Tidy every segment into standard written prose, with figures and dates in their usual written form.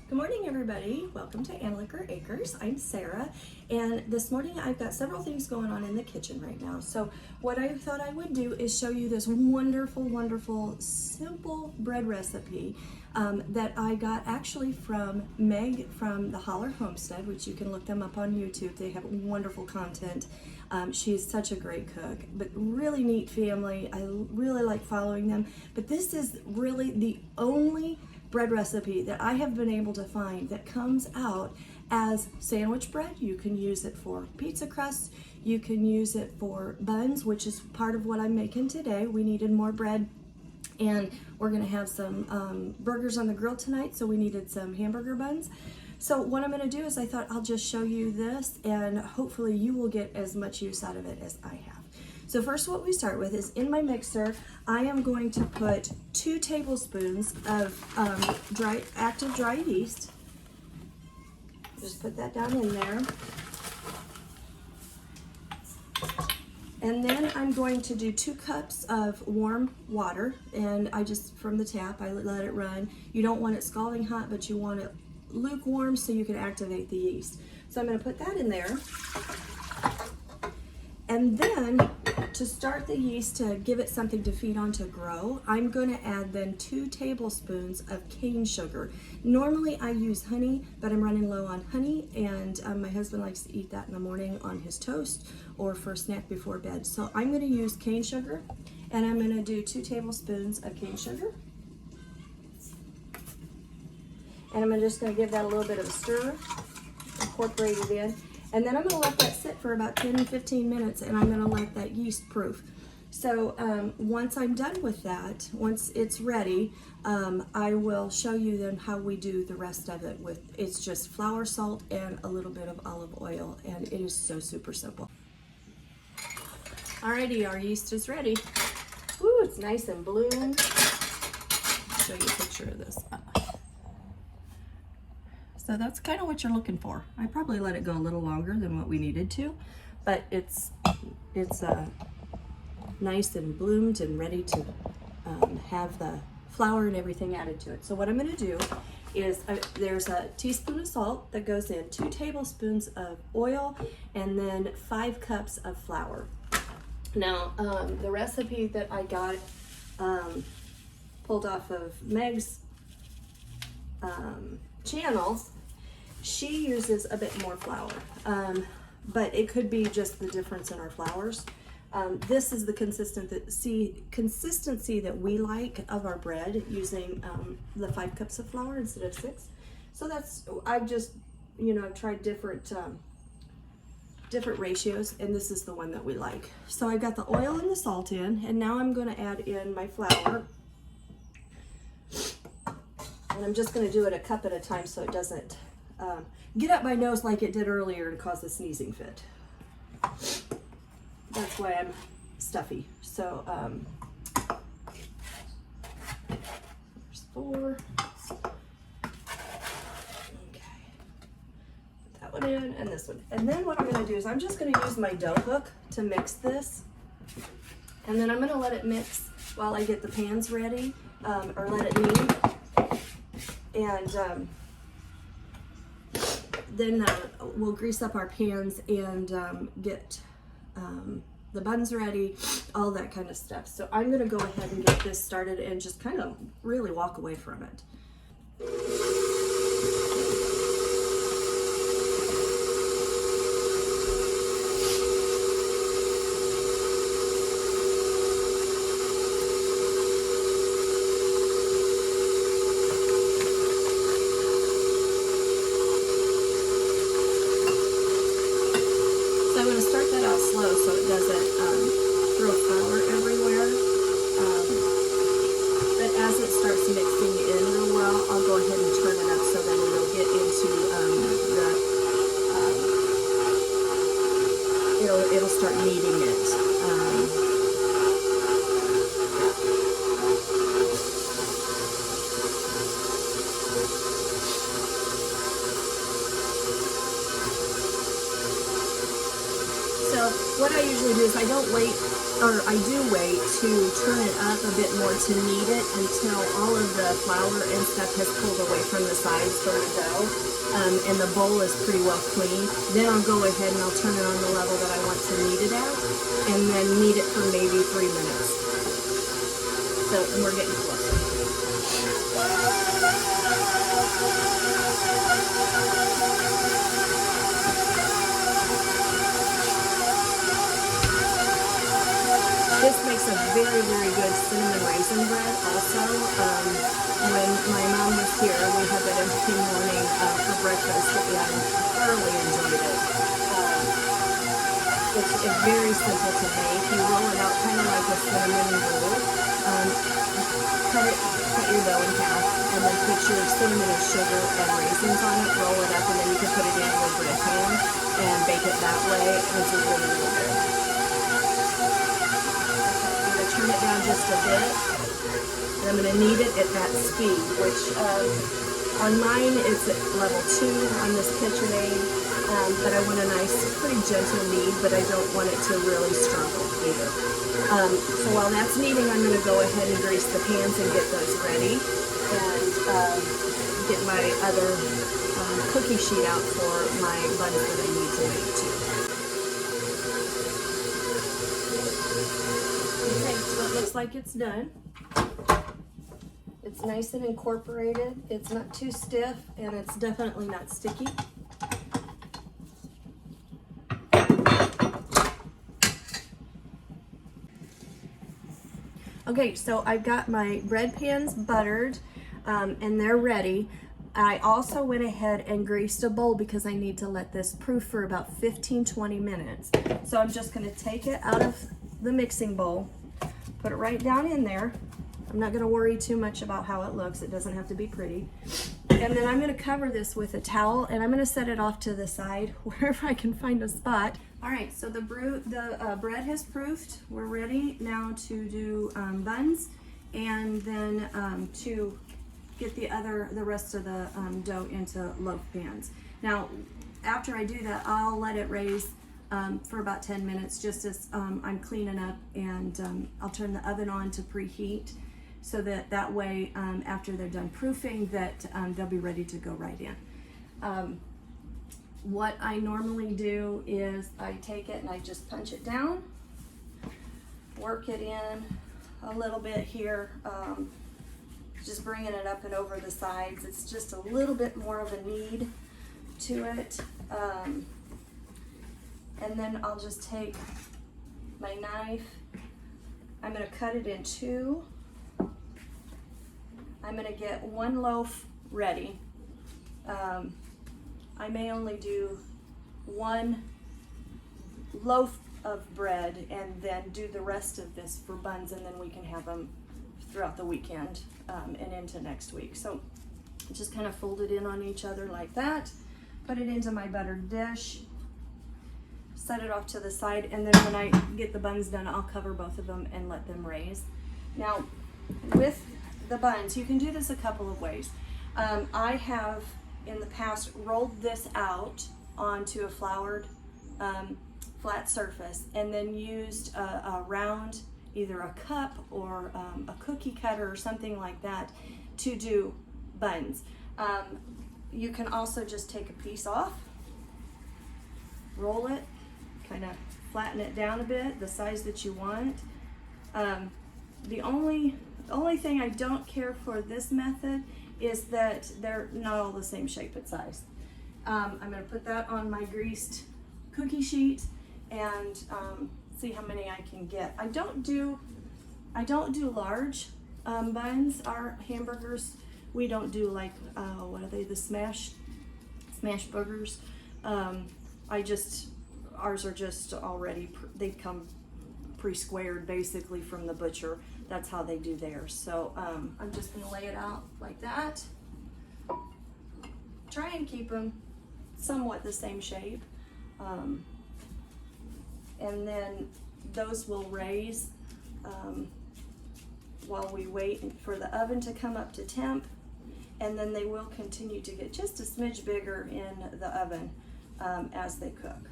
Good morning, everybody. Welcome to Anlicker Acres. I'm Sarah, and this morning I've got several things going on in the kitchen right now. So what I thought I would do is show you this wonderful, simple bread recipe that I got actually from Meg from the Holler Homestead, which you can look them up on YouTube. They have wonderful content. She's such a great cook, but really neat family. I really like following them, but this is really the only bread recipe that I have been able to find that comes out as sandwich bread. You can use it for pizza crust, you can use it for buns, which is part of what I'm making today. We needed more bread, and we're gonna have some burgers on the grill tonight, so we needed some hamburger buns. So what I'm gonna do is I thought I'll just show you this, and hopefully you will get as much use out of it as I have. So first, what we start with is in my mixer, I am going to put 2 tablespoons of active dry yeast. Just put that down in there. And then I'm going to do 2 cups of warm water, and I just, from the tap, I let it run. You don't want it scalding hot, but you want it lukewarm so you can activate the yeast. So I'm gonna put that in there. And then to start the yeast, to give it something to feed on to grow, I'm going to add then 2 tablespoons of cane sugar. Normally I use honey, but I'm running low on honey, and my husband likes to eat that in the morning on his toast or for a snack before bed. So I'm going to use cane sugar, and I'm going to do 2 tablespoons of cane sugar. And I'm just going to give that a little bit of a stir, incorporate it in. And then I'm going to let that sit for about 10-15 minutes, and I'm going to let that yeast proof. So once I'm done with that, once it's ready, I will show you then how we do the rest of it. It's just flour, salt, and a little bit of olive oil, and it is so super simple. Alrighty, our yeast is ready. Ooh, it's nice and bloomed. I'll show you a picture of this. So that's kind of what you're looking for. I probably let it go a little longer than what we needed to, but it's nice and bloomed and ready to have the flour and everything added to it. So what I'm going to do is there's a teaspoon of salt that goes in, 2 tablespoons of oil, and then 5 cups of flour. Now the recipe that I got pulled off of Meg's channel, she uses a bit more flour, but it could be just the difference in our flours. This is the consistency that we like of our bread, using the 5 cups of flour instead of 6. So that's, I've just, I've tried different ratios, and this is the one that we like. So I've got the oil and the salt in, and now I'm going to add in my flour. And I'm just going to do it a cup at a time so it doesn't get up my nose like it did earlier and cause a sneezing fit. That's why I'm stuffy. So there's 4. Okay. Put that one in and this one. And then what I'm going to do is I'm just going to use my dough hook to mix this. And then I'm going to let it mix while I get the pans ready, or let it knead. And then we'll grease up our pans and get the buns ready, all that kind of stuff. So I'm going to go ahead and get this started and just kind of really walk away from it. Slow so it doesn't throw flour everywhere, but as it starts mixing in real well, I'll go ahead and turn it up so then it'll get into it'll start kneading it. So what I usually do is I don't wait, or I do wait to turn it up a bit more to knead it until all of the flour and stuff has pulled away from the sides. for my dough, and the bowl is pretty well clean. Then I'll go ahead and I'll turn it on the level that I want to knead it at, and then knead it for maybe 3 minutes. So, and we're getting closer. This makes a very, very good cinnamon raisin bread also. When my mom was here, we had that every morning for breakfast, and thoroughly enjoyed it. It's very simple to make. You roll it out kind of like a cinnamon roll. Cut your dough in half, and then put your cinnamon and sugar and raisins on it, roll it up, and then you can put it in your bread pan and bake it that way. It's really, really good. Turn it down just a bit, and I'm going to knead it at that speed, which on mine it's at level 2 on this KitchenAid, but I want a nice, pretty gentle knead, but I don't want it to really struggle either. So while that's kneading, I'm going to go ahead and grease the pans and get those ready, and get my other cookie sheet out for my buns that I need to make too. Okay, so it looks like it's done. It's nice and incorporated. It's not too stiff, and it's definitely not sticky. Okay, so I've got my bread pans buttered, and they're ready. I also went ahead and greased a bowl because I need to let this proof for about 15-20 minutes. So I'm just going to take it out of the mixing bowl, put it right down in there. I'm not going to worry too much about how it looks. It doesn't have to be pretty. And then I'm going to cover this with a towel, and I'm going to set it off to the side wherever I can find a spot. All right, so the bread has proofed. We're ready now to do buns, and then to get the rest of the dough into loaf pans. Now, after I do that, I'll let it raise for about 10 minutes, just as I'm cleaning up, and I'll turn the oven on to preheat, so that way after they're done proofing, that they'll be ready to go right in. What I normally do is I take it and I just punch it down, work it in a little bit here, just bringing it up and over the sides. It's just a little bit more of a knead to it. And then I'll just take my knife. I'm going to cut it in two. I'm going to get one loaf ready. I may only do one loaf of bread and then do the rest of this for buns, and then we can have them throughout the weekend and into next week. So just kind of fold it in on each other like that, put it into my buttered dish, set it off to the side, and then when I get the buns done, I'll cover both of them and let them raise. Now, with the buns, you can do this a couple of ways. I have in the past rolled this out onto a floured flat surface, and then used a round, either a cup or a cookie cutter or something like that, to do buns. You can also just take a piece off, roll it, kind of flatten it down a bit, the size that you want. The only thing I don't care for this method is that they're not all the same shape and size. I'm going to put that on my greased cookie sheet and see how many I can get. I don't do large buns. Our hamburgers, we don't do like what are they? The smash burgers. Ours are just already, they come pre-squared basically from the butcher. That's how they do theirs. So I'm just gonna lay it out like that. Try and keep them somewhat the same shape. And then those will raise while we wait for the oven to come up to temp. And then they will continue to get just a smidge bigger in the oven as they cook.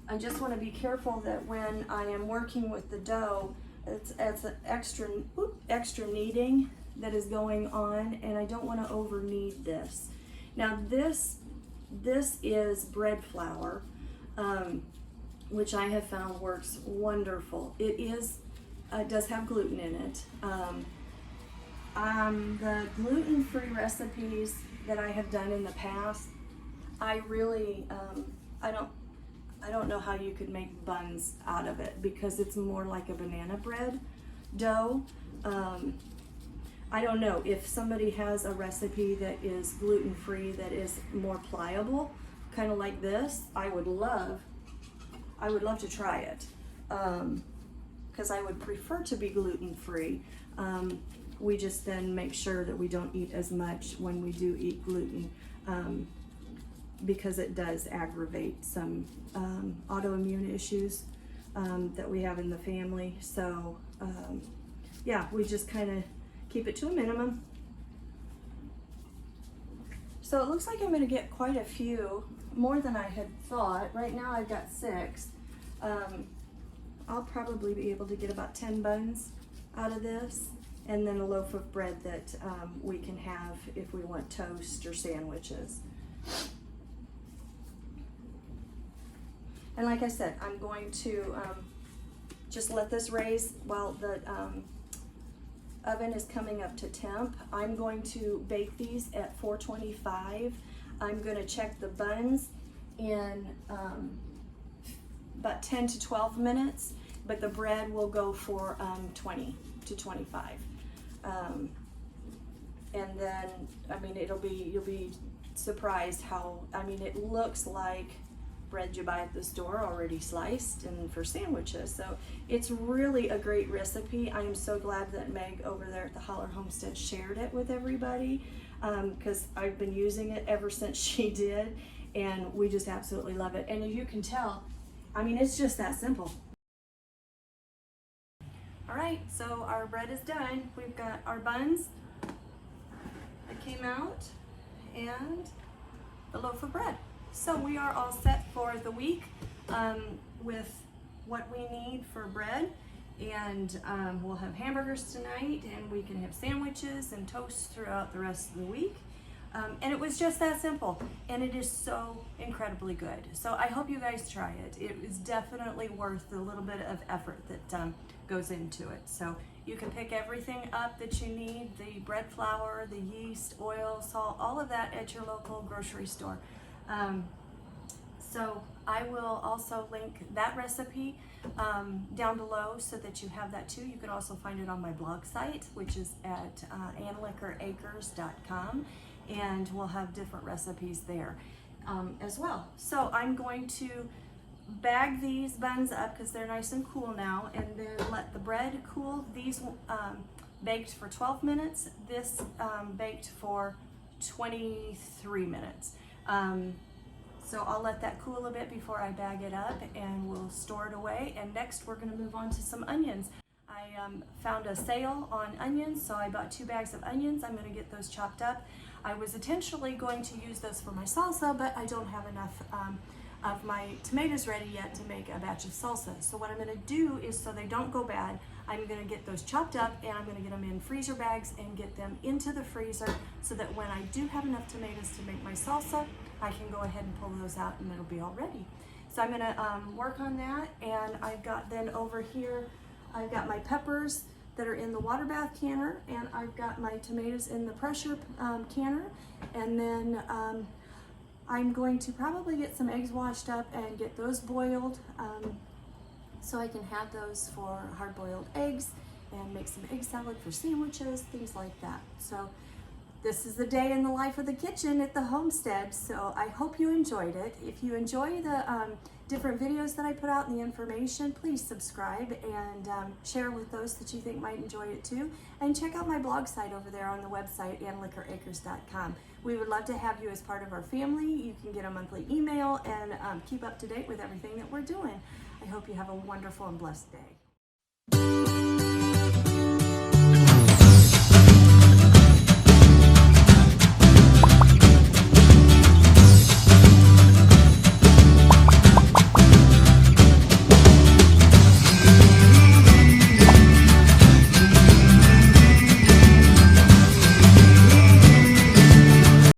I just want to be careful that when I am working with the dough, it's an extra kneading that is going on, and I don't want to over knead this. Now this is bread flour, which I have found works wonderful. It does have gluten in it. The gluten-free recipes that I have done in the past, I really, I don't know how you could make buns out of it, because it's more like a banana bread dough. I don't know if somebody has a recipe that is gluten-free that is more pliable, kind of like this. I would love to try it, because I would prefer to be gluten-free. We just then make sure that we don't eat as much when we do eat gluten, because it does aggravate some autoimmune issues that we have in the family. So yeah, we just kind of keep it to a minimum. So it looks like I'm going to get quite a few, more than I had thought. Right now I've got 6. I'll probably be able to get about 10 buns out of this, and then a loaf of bread that we can have if we want toast or sandwiches. And like I said, I'm going to just let this raise while the oven is coming up to temp. I'm going to bake these at 425. I'm going to check the buns in about 10 to 12 minutes, but the bread will go for 20 to 25. And then, I mean, you'll be surprised how, I mean, it looks like bread you buy at the store already sliced and for sandwiches. So it's really a great recipe. I am so glad that Meg over there at the Holler Homestead shared it with everybody, because I've been using it ever since she did, and we just absolutely love it. And as you can tell, I mean, it's just that simple. All right, so our bread is done. We've got our buns that came out and the loaf of bread. So we are all set for the week with what we need for bread, and we'll have hamburgers tonight, and we can have sandwiches and toast throughout the rest of the week. And it was just that simple, and it is so incredibly good. So I hope you guys try it. It is definitely worth the little bit of effort that goes into it. So you can pick everything up that you need, the bread flour, the yeast, oil, salt, all of that at your local grocery store. So I will also link that recipe down below so that you have that too. You can also find it on my blog site, which is at annliquoracres.com, and we'll have different recipes there as well. So I'm going to bag these buns up because they're nice and cool now, and then let the bread cool. These baked for 12 minutes, this baked for 23 minutes. So I'll let that cool a bit before I bag it up, and we'll store it away. And next we're going to move on to some onions. I found a sale on onions, so I bought 2 bags of onions. I'm going to get those chopped up. I was intentionally going to use those for my salsa, but I don't have enough of my tomatoes ready yet to make a batch of salsa. So what I'm going to do is, so they don't go bad, I'm going to get those chopped up, and I'm going to get them in freezer bags and get them into the freezer so that when I do have enough tomatoes to make my salsa, I can go ahead and pull those out and it'll be all ready. So I'm going to work on that, and I've got then over here, I've got my peppers that are in the water bath canner, and I've got my tomatoes in the pressure canner, and then I'm going to probably get some eggs washed up and get those boiled so I can have those for hard-boiled eggs and make some egg salad for sandwiches, things like that. So this is the day in the life of the kitchen at the homestead, so I hope you enjoyed it. If you enjoy the different videos that I put out and the information, please subscribe and share with those that you think might enjoy it too. And check out my blog site over there on the website, annliquoracres.com. We would love to have you as part of our family. You can get a monthly email and keep up to date with everything that we're doing. I hope you have a wonderful and blessed day.